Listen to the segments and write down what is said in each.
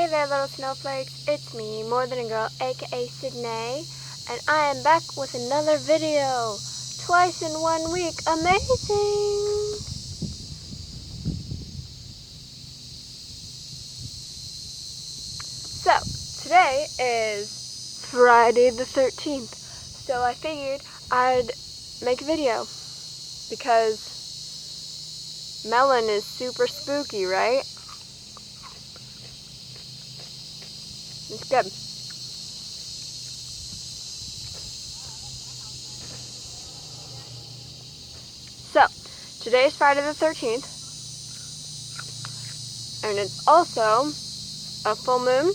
Hey there, little snowflakes. It's me, More Than a Girl, aka Sydney, and I am back with another video. Twice in 1 week. Amazing! So, today is Friday the 13th, so I figured I'd make a video because Melon is super spooky, right? It's good. So, today is Friday the 13th, and it's also a full moon.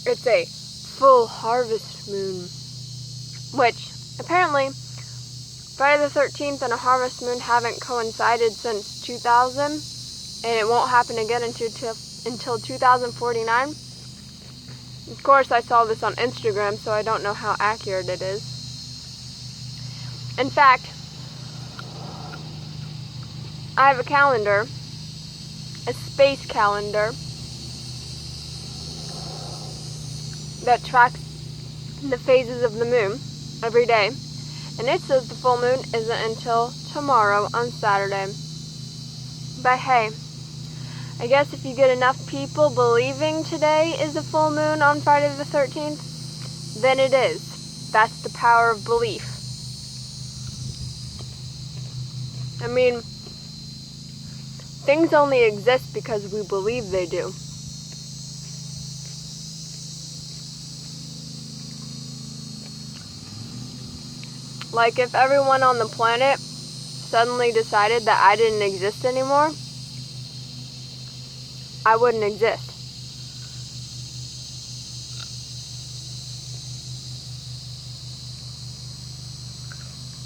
It's a full harvest moon, which apparently Friday the 13th and a harvest moon haven't coincided since 2000, and it won't happen again until 2049. Of course, I saw this on Instagram, so I don't know how accurate it is. In fact, I have a calendar, a space calendar, that tracks the phases of the moon every day, and it says the full moon isn't until tomorrow on Saturday. But hey, I guess if you get enough people believing today is a full moon on Friday the 13th, then it is. That's the power of belief. I mean, things only exist because we believe they do. Like if everyone on the planet suddenly decided that I didn't exist anymore, I wouldn't exist.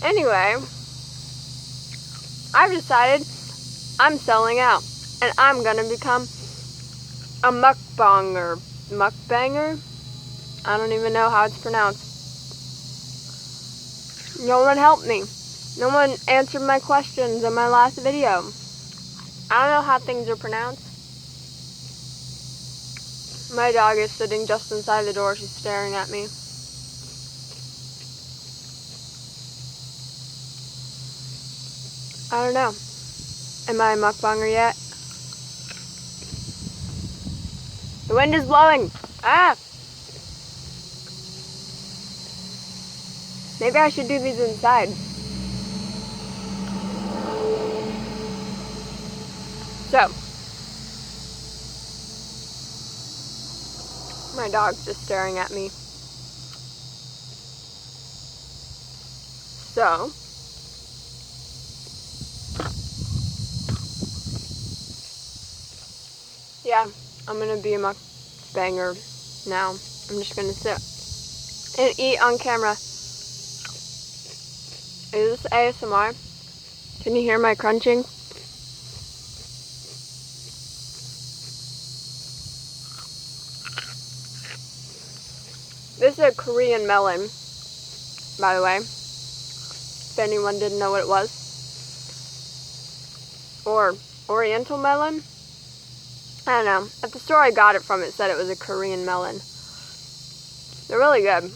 Anyway, I've decided I'm selling out, and I'm gonna become a mukbanger. Mukbanger? I don't even know how it's pronounced. No one helped me. No one answered my questions in my last video. I don't know how things are pronounced. My dog is sitting just inside the door. She's staring at me. I don't know. Am I a mukbanger yet? The wind is blowing. Ah! Maybe I should do these inside. So, my dog's just staring at me. So, yeah, I'm gonna be a mukbanger now. I'm just gonna sit and eat on camera. Is this ASMR? Can you hear my crunching? This is a Korean melon, by the way, if anyone didn't know what it was. Or Oriental melon? I don't know. At the store I got it from, it said it was a Korean melon. They're really good.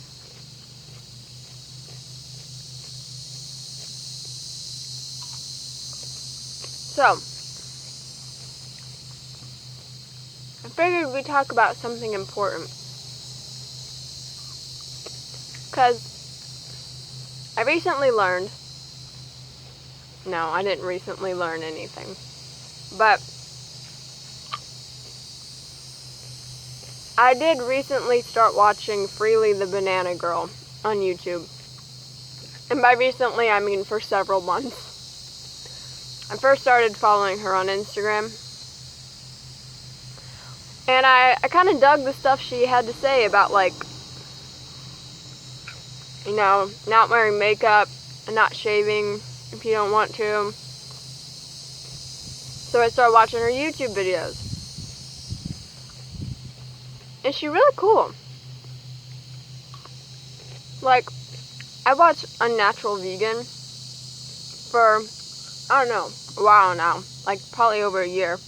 So, I figured we'd talk about something important. Because I recently learned, no, I didn't recently learn anything, but I did recently start watching Freelee the Banana Girl on YouTube. And by recently, I mean for several months. I first started following her on Instagram, and I kind of dug the stuff she had to say about, like, you know, not wearing makeup and not shaving if you don't want to. So I started watching her YouTube videos. And she's really cool. Like, I watched Unnatural Vegan for, I don't know, a while now. Like, probably over a year.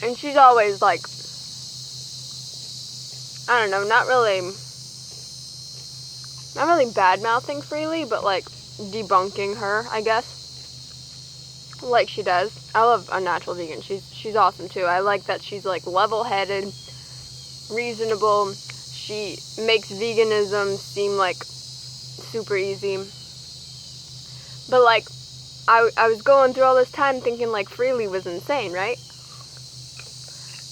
And she's always, like, I don't know, not really bad-mouthing Freelee, but, like, debunking her, I guess. Like she does. I love Unnatural Vegan. She's awesome, too. I like that she's, like, level-headed, reasonable. She makes veganism seem, like, super easy. But, like, I was going through all this time thinking, like, Freelee was insane, right?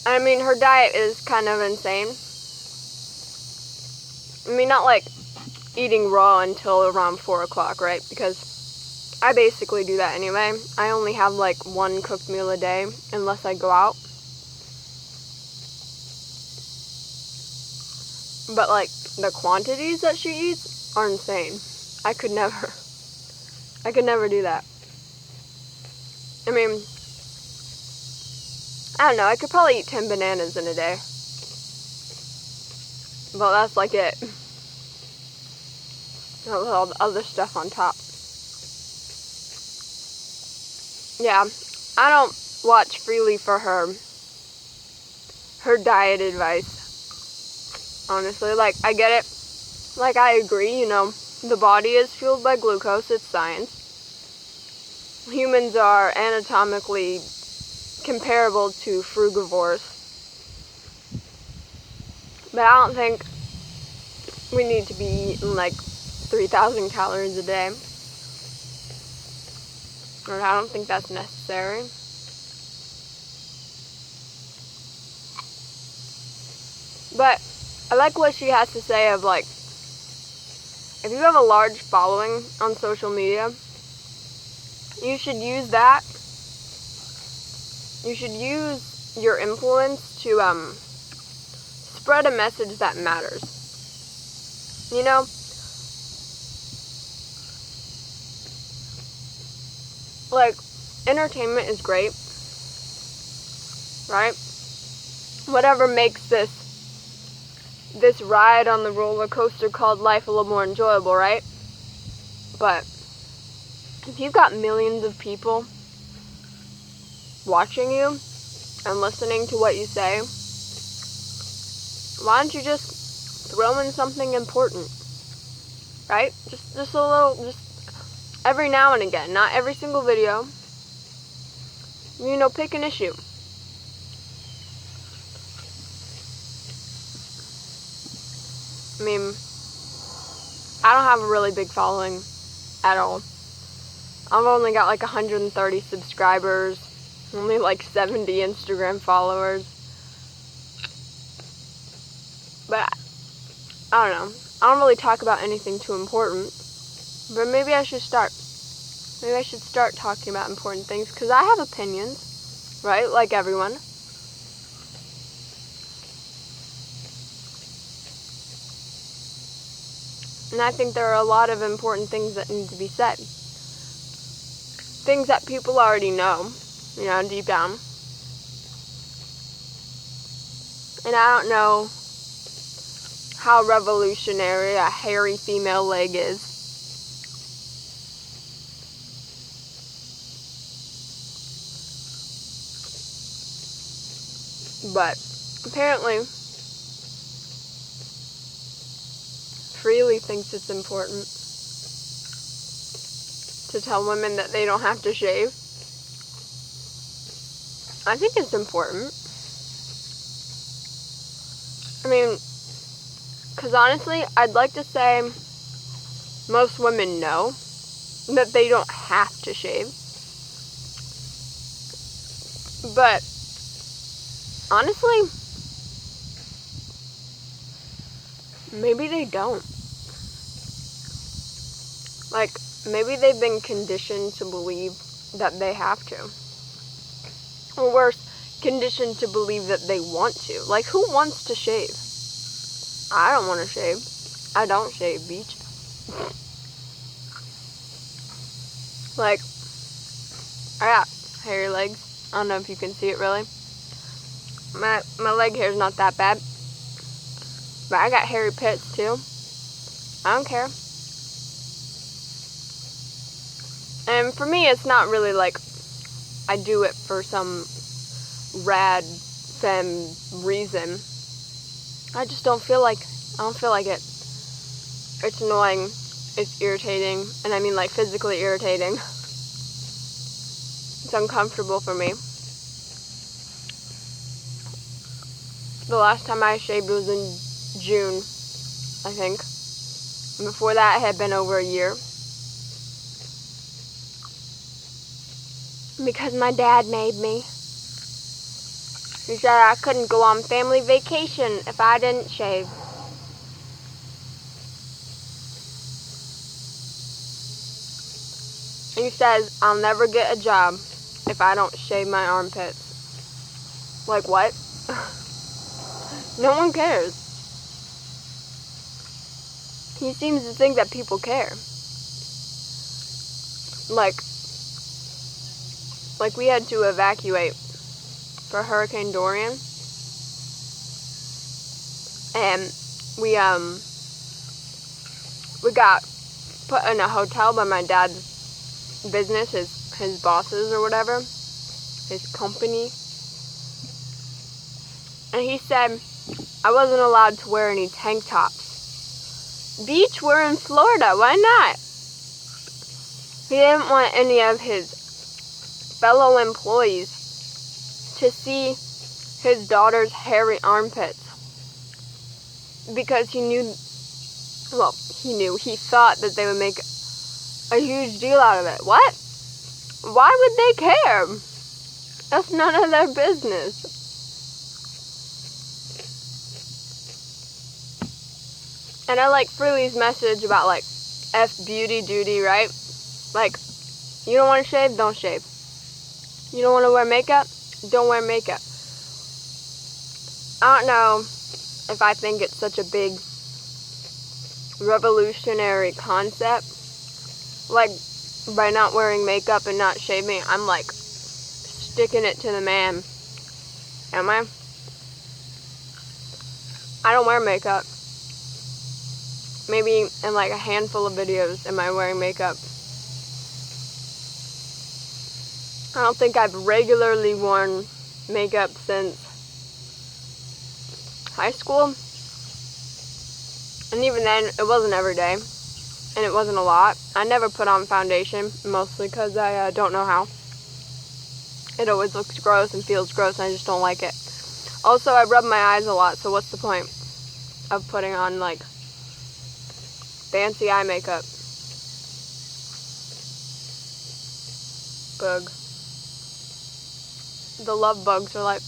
I mean, her diet is kind of insane. I mean, not, like, eating raw until around 4 o'clock, right? Because I basically do that anyway. I only have, like, one cooked meal a day, unless I go out. But, like, the quantities that she eats are insane. I could never do that. I mean, I don't know, I could probably eat 10 bananas in a day. But that's like it. With all the other stuff on top. Yeah, I don't watch Freelee for her diet advice. Honestly, like, I get it. Like, I agree, you know, the body is fueled by glucose, it's science. Humans are anatomically comparable to frugivores. But I don't think we need to be eating, like, 3,000 calories a day. Or I don't think that's necessary. But I like what she has to say of, like, if you have a large following on social media, you should use that. You should use your influence to spread a message that matters. You know? Like, entertainment is great, right? Whatever makes this ride on the roller coaster called life a little more enjoyable, right? But if you've got millions of people watching you and listening to what you say, why don't you just throw in something important, right? Just a little, just every now and again, not every single video. You know, pick an issue. I mean, I don't have a really big following at all. I've only got like 130 subscribers, only like 70 Instagram followers. But I don't know. I don't really talk about anything too important. But maybe I should start. Maybe I should start talking about important things, because I have opinions, right? Like everyone. And I think there are a lot of important things that need to be said. Things that people already know, you know, deep down. And I don't know how revolutionary a hairy female leg is. But apparently, Freelee thinks it's important to tell women that they don't have to shave. I think it's important. I mean, because honestly, I'd like to say most women know that they don't have to shave. But honestly, maybe they don't. Like, maybe they've been conditioned to believe that they have to. Or worse, conditioned to believe that they want to. Like, who wants to shave? I don't want to shave. I don't shave, beach. Like, I got hairy legs. I don't know if you can see it really. My leg hair is not that bad. But I got hairy pits too. I don't care. And for me, it's not really like I do it for some rad reason. I just don't feel like it. It's annoying. It's irritating. And I mean like physically irritating. It's uncomfortable for me. The last time I shaved was in June, I think. And before that, it had been over a year. Because my dad made me. He said I couldn't go on family vacation if I didn't shave. He says I'll never get a job if I don't shave my armpits. Like what? No one cares. He seems to think that people care. Like we had to evacuate for Hurricane Dorian. And we got put in a hotel by my dad's business, his bosses or whatever, his company. And he said I wasn't allowed to wear any tank tops. Beach, we're in Florida, why not? He didn't want any of his fellow employees to see his daughter's hairy armpits. Because he thought that they would make a huge deal out of it. What? Why would they care? That's none of their business. And I like Freelee's message about like F beauty duty, right? Like, you don't want to shave? Don't shave. You don't want to wear makeup? Don't wear makeup. I don't know if I think it's such a big revolutionary concept. Like, by not wearing makeup and not shaving, I'm like sticking it to the man. Am I? I don't wear makeup. Maybe in like a handful of videos am I wearing makeup. I don't think I've regularly worn makeup since high school. And even then, it wasn't every day. And it wasn't a lot. I never put on foundation, mostly because I don't know how. It always looks gross and feels gross, and I just don't like it. Also, I rub my eyes a lot, so what's the point of putting on, like, fancy eye makeup? Bug. The love bugs are like,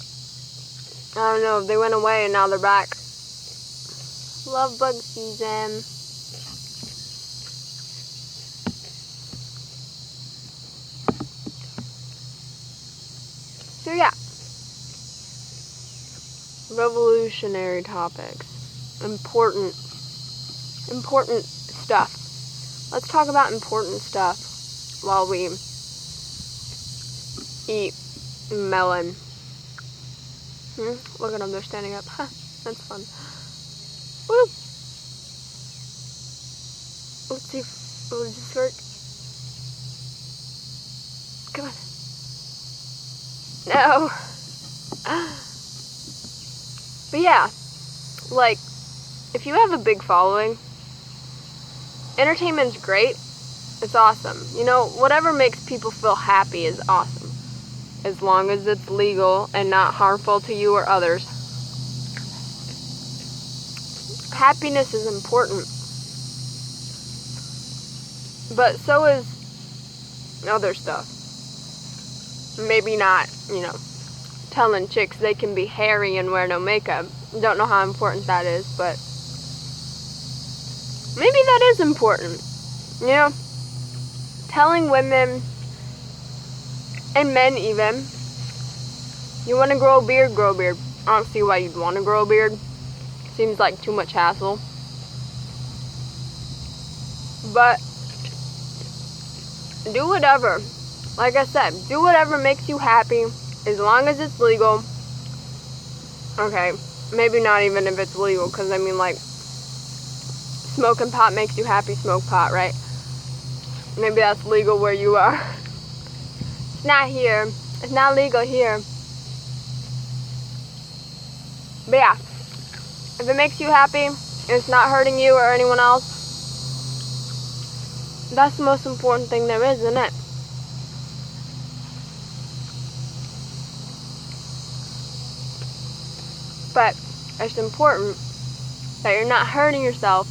I don't know, they went away and now they're back. Love bug season. So yeah. Revolutionary topics. Important stuff. Let's talk about important stuff while we eat melon. Look at them, they're standing up. That's fun. Woo! Let's see will this work? Come on. No. But yeah, like, if you have a big following, entertainment's great. It's awesome. You know, whatever makes people feel happy is awesome. As long as it's legal and not harmful to you or others. Happiness is important. But so is other stuff. Maybe not, you know, telling chicks they can be hairy and wear no makeup. Don't know how important that is, but maybe that is important. You know, telling women and men even, you want to grow a beard, grow a beard. I don't see why you'd want to grow a beard. Seems like too much hassle. But do whatever. Like I said, do whatever makes you happy, as long as it's legal. Okay, maybe not even if it's legal, because I mean, like, smoking pot makes you happy, smoke pot, right? Maybe that's legal where you are. It's not here. It's not legal here. But yeah, if it makes you happy, and it's not hurting you or anyone else, that's the most important thing there is, isn't it? But it's important that you're not hurting yourself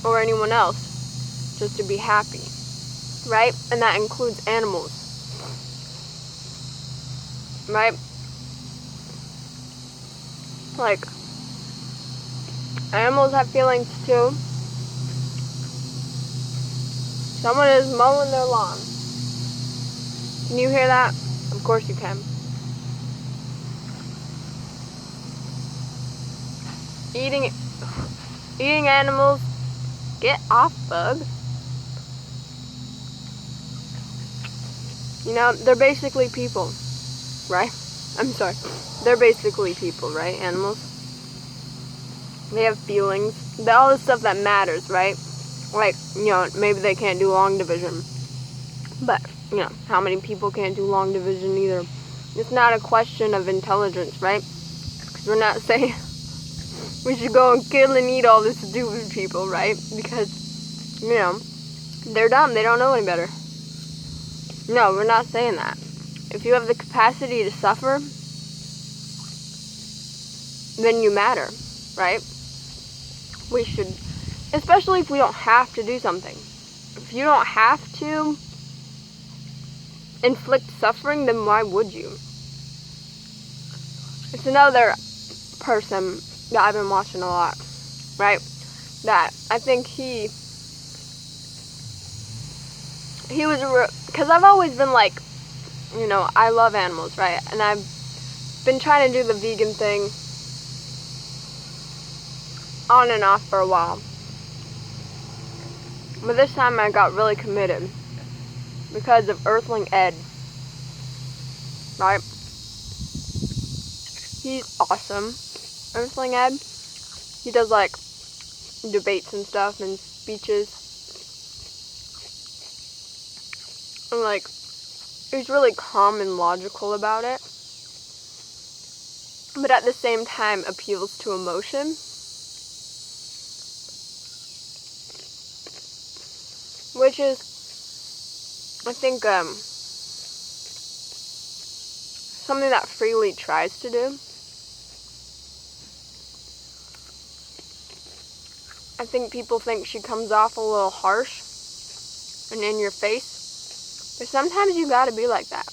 or anyone else just to be happy, right? And that includes animals, right? Like, animals have feelings too. Someone is mowing their lawn. Can you hear that? Of course you can. Eating animals. Get off, bug. You know, they're basically people, right? I'm sorry. They're basically people, right? Animals. They have feelings. All the stuff that matters, right? Like, you know, maybe they can't do long division. But, you know, how many people can't do long division either? It's not a question of intelligence, right? Because we're not saying we should go and kill and eat all the stupid people, right? Because, you know, they're dumb. They don't know any better. No, we're not saying that. If you have the capacity to suffer, then you matter, right? We should, especially if we don't have to do something. If you don't have to inflict suffering, then why would you? It's another person that I've been watching a lot, right? That I think he was, because I've always been like, you know, I love animals, right? And I've been trying to do the vegan thing on and off for a while. But this time I got really committed because of Earthling Ed, right? He's awesome. Earthling Ed, he does like debates and stuff and speeches. And like, he's really calm and logical about it. But at the same time appeals to emotion. Which is, I think, something that Freelee tries to do. I think people think she comes off a little harsh and in your face. But sometimes you gotta be like that.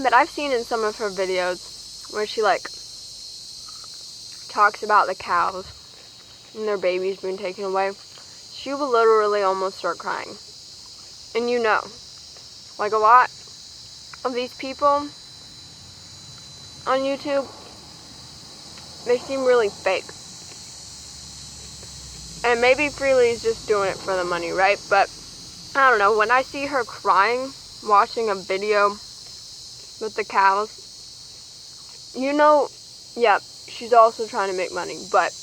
But I've seen in some of her videos where she like talks about the cows and their babies being taken away. She will literally almost start crying. And you know, like a lot of these people on YouTube, they seem really fake. And maybe Freelee's just doing it for the money, right? But I don't know, when I see her crying, watching a video with the cows, you know, yeah, she's also trying to make money, but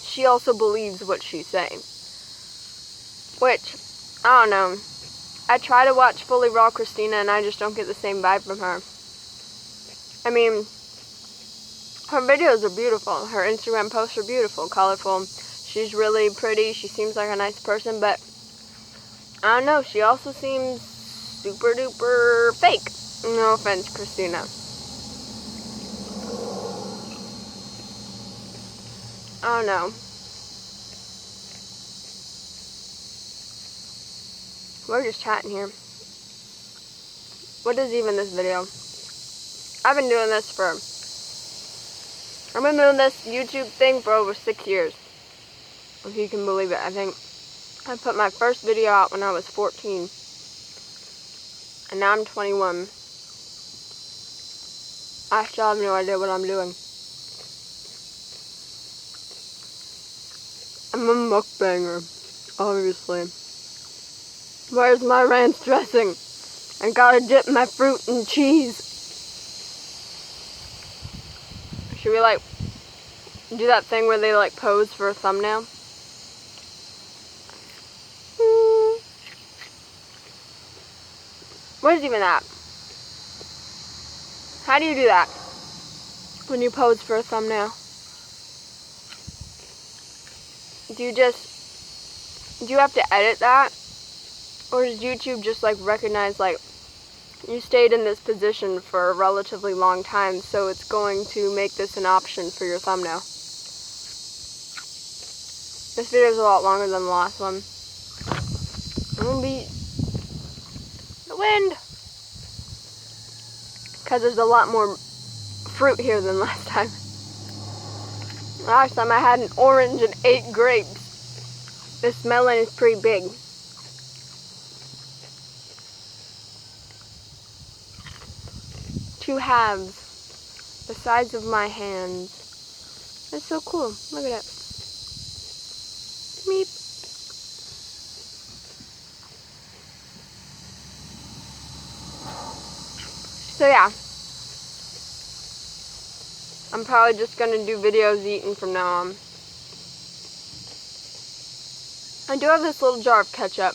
she also believes what she's saying. Which, I don't know, I try to watch Fully Raw Christina and I just don't get the same vibe from her. I mean, her videos are beautiful, her Instagram posts are beautiful, colorful, she's really pretty, she seems like a nice person, but I don't know, she also seems super duper fake. No offense, Christina. I don't know. We're just chatting here. What is even this video? I've been doing this YouTube thing for over 6 years. If you can believe it. I think I put my first video out when I was 14. And now I'm 21. I still have no idea what I'm doing. I'm a mukbanger, obviously. Where's my ranch dressing? I gotta dip my fruit in cheese. Should we like do that thing where they like pose for a thumbnail? What is even that? How do you do that? when you pose for a thumbnail? Do you have to edit that? Or does YouTube just like recognize like you stayed in this position for a relatively long time, so it's going to make this an option for your thumbnail? This video is a lot longer than the last one. I'm gonna be the wind, because there's a lot more fruit here than last time. Last time I had an orange and 8 grapes. This melon is pretty big. Two halves, the size of my hands. That's so cool. Look at it. Meep. So yeah, I'm probably just gonna do videos eating from now on. I do have this little jar of ketchup.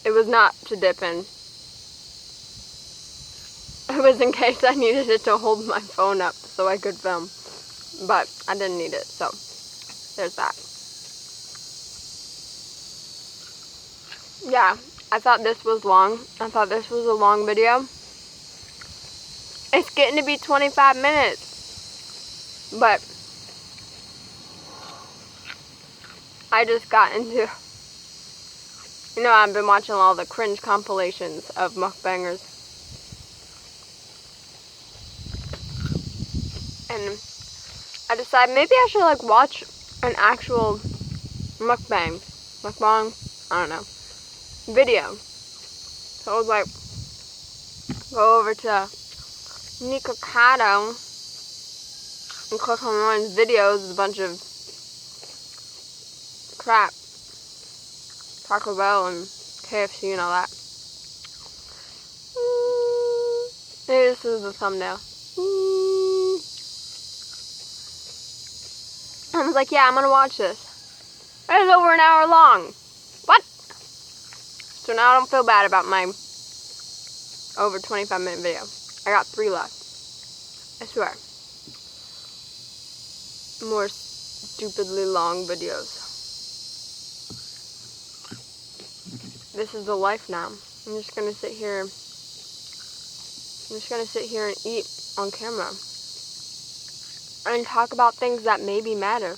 It was not to dip in. It was in case I needed it to hold my phone up so I could film. But I didn't need it, so there's that. Yeah, I thought this was long. I thought this was a long video. It's getting to be 25 minutes. But I just got into... You know, I've been watching all the cringe compilations of mukbangers. And I decided maybe I should like watch an actual mukbang, I don't know, video. So I was like, go over to Nikocado and click on one of his videos, a bunch of crap, Taco Bell and KFC and all that. Maybe this is the thumbnail. I was like, yeah, I'm gonna watch this. It was over an hour long. What? So now I don't feel bad about my over 25-minute video. I got 3 left. I swear. More stupidly long videos. This is the life now. I'm just gonna sit here and eat on camera. And talk about things that maybe matter.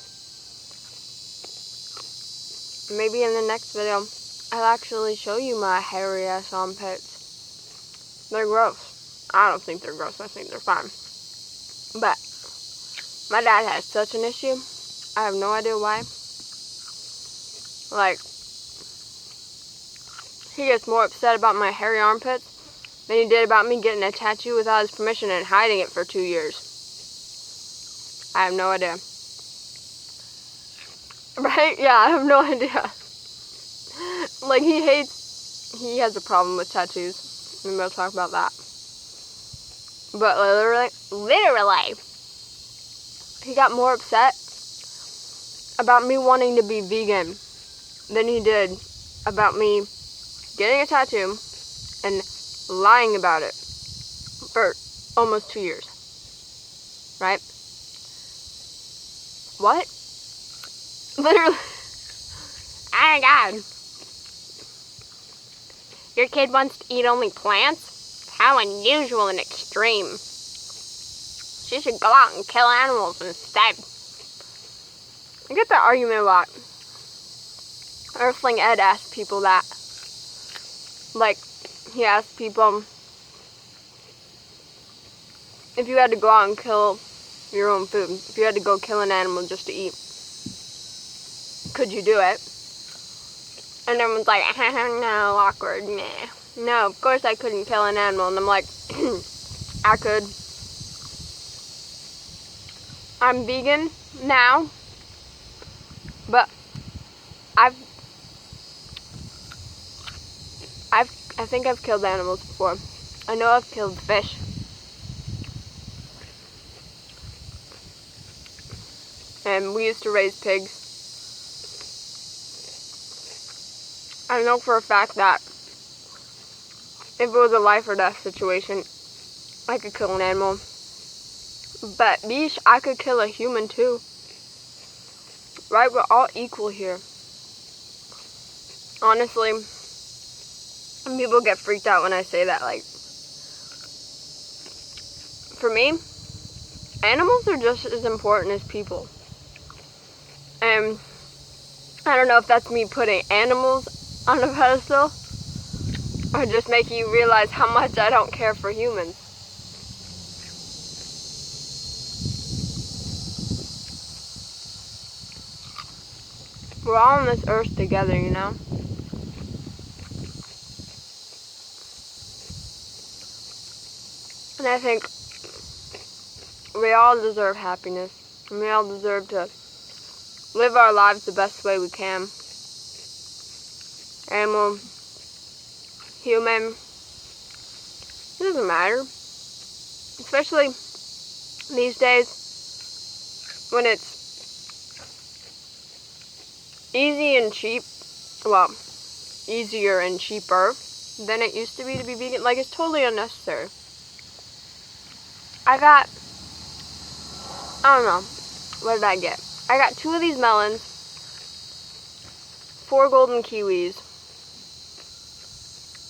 Maybe in the next video, I'll actually show you my hairy ass armpits. They're gross. I don't think they're gross. I think they're fine. But my dad has such an issue. I have no idea why. Like, he gets more upset about my hairy armpits than he did about me getting a tattoo without his permission and hiding it for 2 years. I have no idea. Right? Yeah, I have no idea. Like, he has a problem with tattoos. Maybe I'll talk about that. But literally, he got more upset about me wanting to be vegan than he did about me getting a tattoo and lying about it for almost 2 years. Right? What? Literally. Oh my god. Your kid wants to eat only plants? How unusual and extreme. She should go out and kill animals instead. I get that argument a lot. Earthling Ed asked people that. Like, he asked people if you had to go out and kill your own food, if you had to go kill an animal just to eat, could you do it? And everyone's like, no, awkward, nah. No, of course I couldn't kill an animal. And I'm like, I could. I'm vegan now, but I think I've killed animals before. I know I've killed fish. And we used to raise pigs. I know for a fact that if it was a life or death situation, I could kill an animal. But, bish, I could kill a human too. Right? We're all equal here. Honestly, people get freaked out when I say that. Like, for me, animals are just as important as people. And I don't know if that's me putting animals on a pedestal or just making you realize how much I don't care for humans. We're all on this earth together, you know? And I think we all deserve happiness. And we all deserve to live our lives the best way we can. Animal, human, it doesn't matter. Especially these days when it's easy and cheap. Well, easier and cheaper than it used to be vegan. Like, it's totally unnecessary. I don't know, what did I get? I got 2 of these melons, 4 golden kiwis,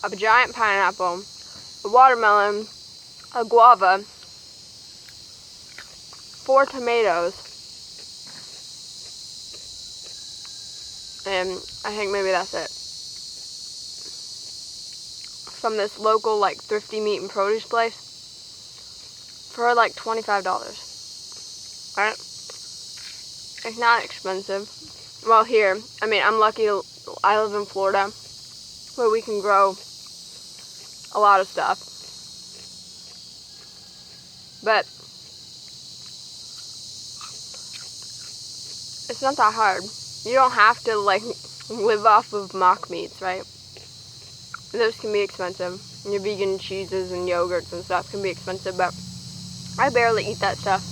a giant pineapple, a watermelon, a guava, 4 tomatoes, and I think maybe that's it. From this local, like, thrifty meat and produce place for like $25. Right? It's not expensive. Well, here, I mean, I'm lucky I live in Florida where we can grow a lot of stuff. But it's not that hard. You don't have to, like, live off of mock meats, right? Those can be expensive. Your vegan cheeses and yogurts and stuff can be expensive, but I barely eat that stuff.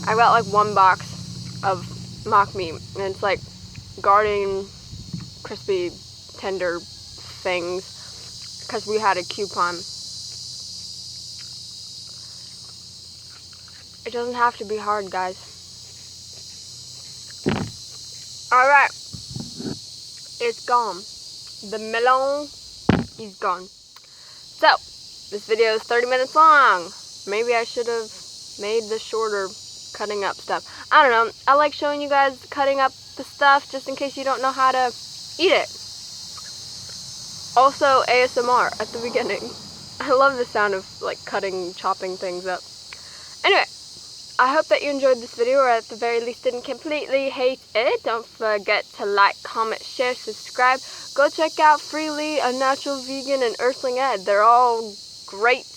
I got like 1 box of mock meat, and it's like garden crispy tender things because we had a coupon. It doesn't have to be hard, guys. Alright, it's gone. The melon is gone. So, this video is 30 minutes long. Maybe I should have made this shorter, cutting up stuff. I don't know. I like showing you guys cutting up the stuff just in case you don't know how to eat it. Also, ASMR at the beginning. I love the sound of, like, chopping things up. Anyway, I hope that you enjoyed this video, or at the very least didn't completely hate it. Don't forget to like, comment, share, subscribe. Go check out Freelee, A Natural Vegan, and Earthling Ed. They're all great.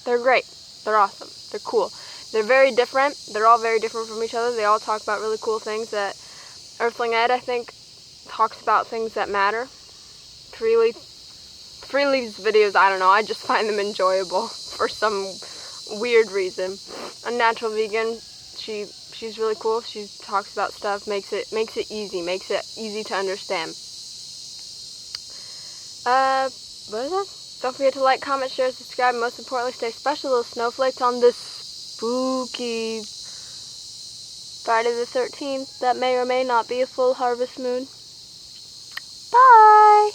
They're great. They're awesome. They're cool. They're very different. They're all very different from each other. They all talk about really cool things. That Earthling Ed, I think, talks about things that matter. Freelee's videos, I don't know, I just find them enjoyable for some weird reason. A Natural Vegan, she's really cool. She talks about stuff, makes it easy to understand. What is that? Don't forget to like, comment, share, subscribe, and most importantly, stay special, little snowflakes, on this spooky Friday the 13th that may or may not be a full harvest moon. Bye!